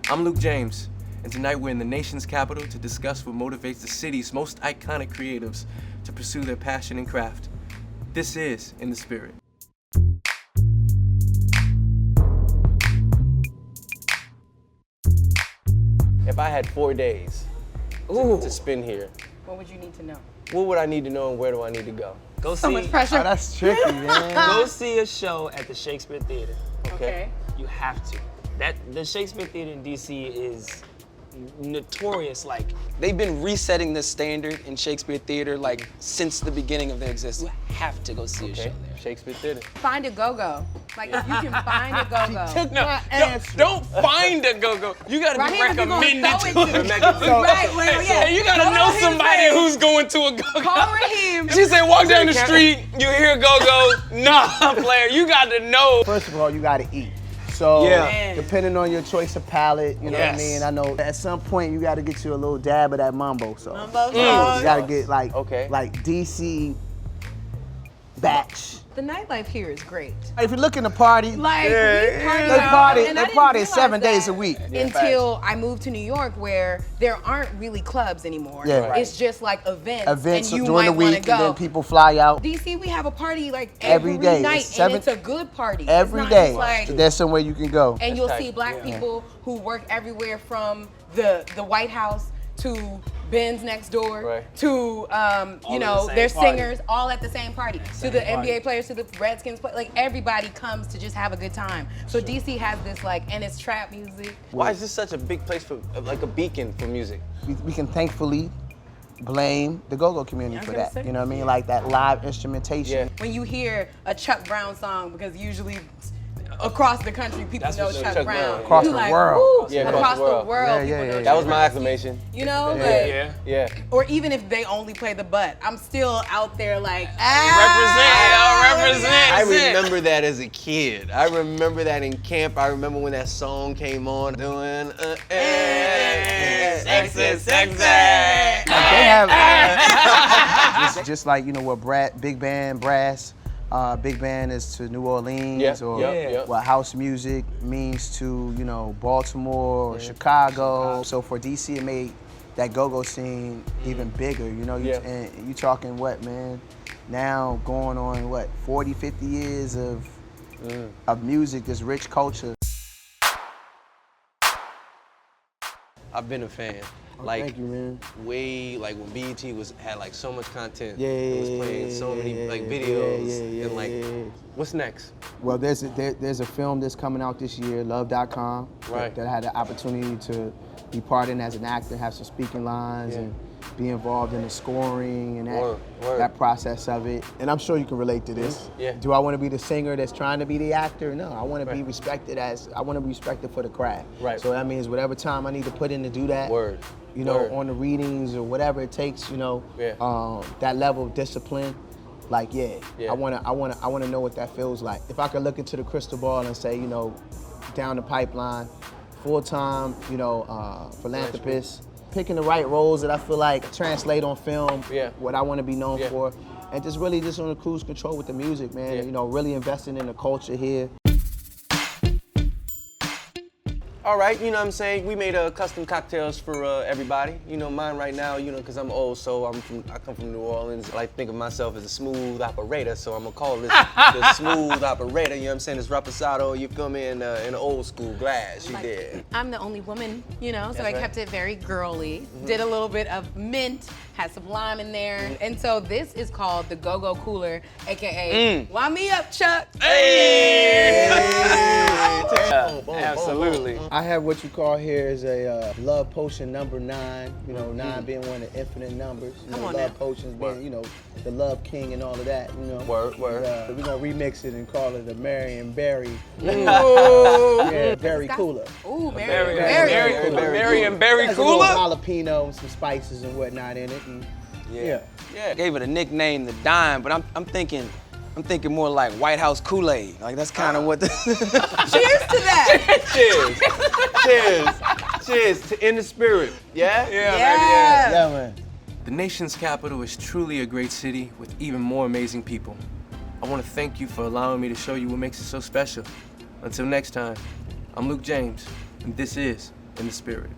I'm Luke James, and tonight we're in the nation's capital to discuss what motivates the city's most iconic creatives to pursue their passion and craft. This is In the Spirit. If I had 4 days to spend here, What would you need to know? what would I need to know and where do I need to go? Go So see. much pressure. Oh, that's tricky, man. Go see a show at the Shakespeare Theater. Okay. You have to. The Shakespeare Theater in DC is notorious. Like, they've been resetting the standard in Shakespeare Theater like since the beginning of their existence. You have to go see a show there. Shakespeare Theater. Find a go-go. Like, if you can find a go-go. Don't find a go-go. You gotta be Raheem, if you're gonna recommended throw to it it. Right, well, yeah. You gotta Go to know Raheem's somebody place. who's going to a go-go. Call Raheem. She said, walk down the street, you hear a go-go. Nah, player, you got to know. First of all, you gotta eat. So, Yeah. depending on your choice of palate, you know what I Yes. mean? I know at some point you gotta get you a little dab of that mambo sauce. Mambo You sauce. gotta get like, Okay. like DC batch. The nightlife here is great. If you're looking to party, Like, they we party party, out, they and I didn't party realize 7 days that a week. Until I moved to New York, where there aren't really clubs anymore. Yeah. Right. It's just like events, Events and you during the might want week, to and go. then people fly out. DC, we have a party like Every every day. night, It's seven- and it's a good party. Every it's not day, Just like, there's somewhere you can go. and you'll tight. see black people who work everywhere from the White House to Ben's next door Right. to you at know the their same party. singers all at the same party to the NBA players to the Redskins like everybody comes to just have a good time. So DC has this like, and it's trap music. Why is this such a big place for, like a beacon for music? We can thankfully blame the go-go community Yeah, I was for gonna that. say. You know what I mean? Like that live instrumentation. Yeah. When you hear a Chuck Brown song, because usually across the country people That's know what Chuck Chuck Brown. Brown. Across You the like, world. woo, Yeah, across the world, Yeah, people know yeah. Chuck That was my Brown. acclamation. You know, Yeah. like, Yeah. Yeah. or even if they only play the butt, I'm still out there like, Represent. I remember that as a kid. I remember that in camp. I remember when that song came on. Doing Sexy. Like they have just like you know what big band brass, big band is to New Orleans, Yeah, or yeah. what house music means to Baltimore or Chicago. So for DC, it made that go-go scene even bigger. You know, and you talking what, man? Now going on what 40, 50 years of music, this rich culture. I've been a fan. Thank you, man. Way like when BET had like so much content. Yeah, It was playing so many like videos and like, yeah. what's next? Well, there's a film that's coming out this year, Love.com, Right. that I had the opportunity to be part in as an actor, have some speaking lines, Yeah. and be involved in the scoring and Word. that process of it. And I'm sure you can relate to this. Yeah. Do I want to be the singer that's trying to be the actor? No, I want to be respected for the craft. Right. So that means whatever time I need to put in to do that. Word. You know, Word. on the readings or whatever it takes. You know, Yeah. that level of discipline. Like, yeah, Yeah. I wanna know what that feels like. If I could look into the crystal ball and say, you know, down the pipeline, full-time, philanthropist, picking the right roles that I feel like translate on film, Yeah. what I want to be known Yeah. for, and just really just on the cruise control with the music, man. Yeah. You know, really investing in the culture here. All right, you know what I'm saying? We made custom cocktails for everybody. You know, mine right now, you know, because I'm old, so I come from New Orleans. I like to think of myself as a smooth operator, so I'm gonna call this the smooth operator, you know what I'm saying? It's reposado, you feel me, in an old school glass, you did. I'm the only woman, you know, so That's I right. kept it very girly. Did a little bit of mint, had some lime in there. And so this is called the Go-Go Cooler, AKA, Wind me up, Chuck. Absolutely. I have what you call here is a love potion number 9. You know, 9 being one of the infinite numbers. You Come know, on love now. potions being, you know, the love king and all of that. You know. Word. We're gonna remix it and call it a Marion Berry. Ooh. Yeah, Berry Cooler. Ooh, Berry and berry Has a little cooler. jalapeno and some spices and whatnot in it. And, yeah. Yeah. Gave it a nickname, the Dime, but I'm thinking more like White House Kool-Aid. Like that's kind of what the. Cheers to that. Cheers to In the Spirit, yeah? Yeah. Yeah, man. The nation's capital is truly a great city with even more amazing people. I want to thank you for allowing me to show you what makes it so special. Until next time, I'm Luke James, and this is in the spirit.